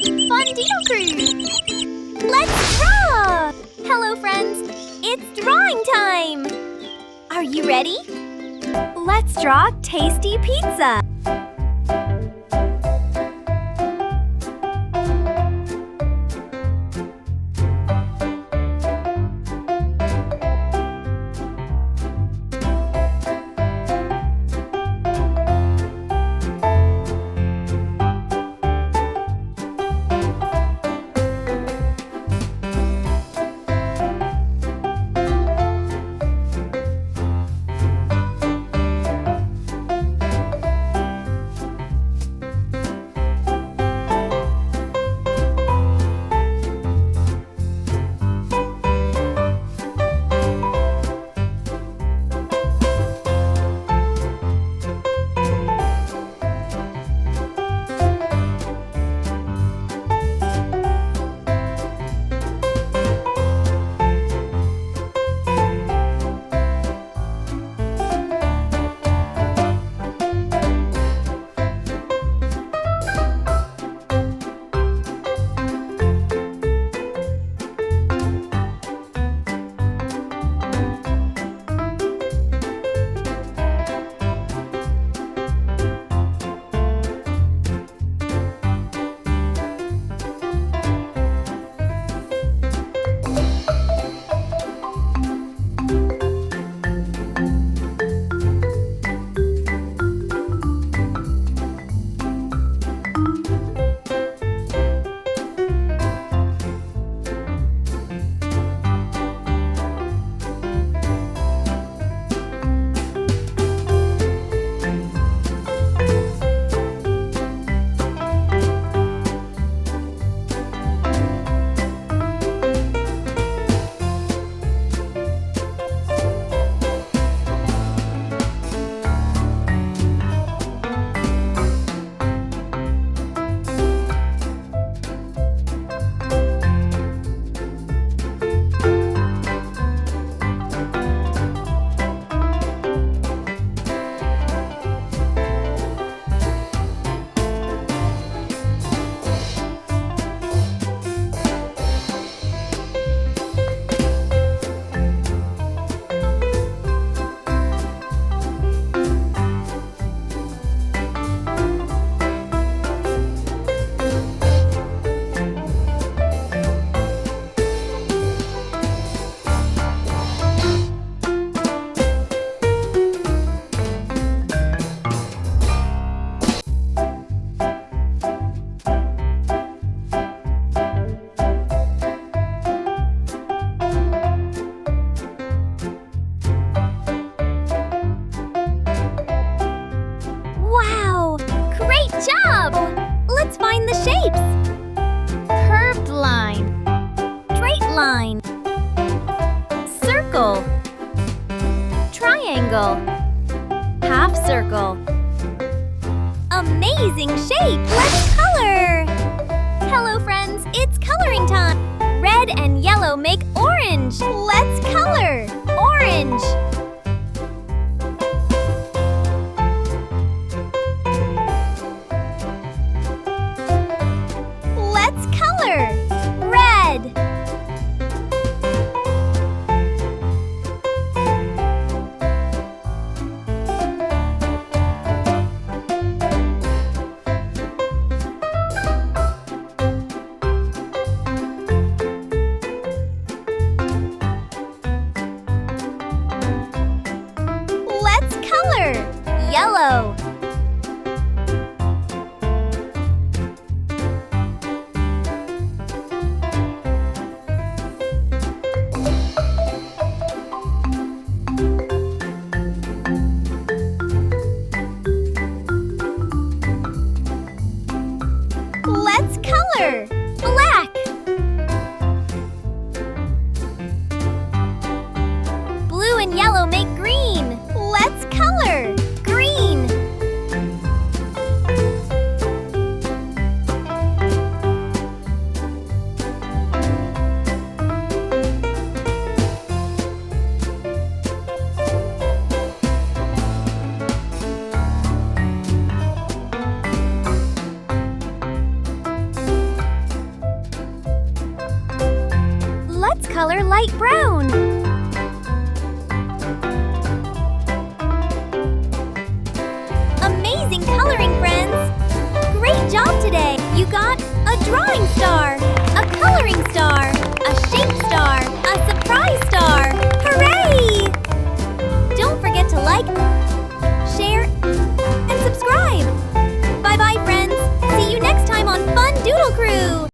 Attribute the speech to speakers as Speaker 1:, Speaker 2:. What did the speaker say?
Speaker 1: Fun Doodle Crew! Let's draw! Hello, friends! It's drawing time! Are you ready? Let's draw tasty pizza! Let's find the shapes. Curved line, straight line, circle, triangle, half circle. Amazing shape! Let's color! Hello, friends, it's coloring time. Red and yellow make orange. Let's color! Orange. Let's color! Red! Let's color! Yellow! Let's color! Black! Blue and yellow make green. Let's color! Green! color light brown. Amazing coloring, friends! Great job today! You got a drawing star!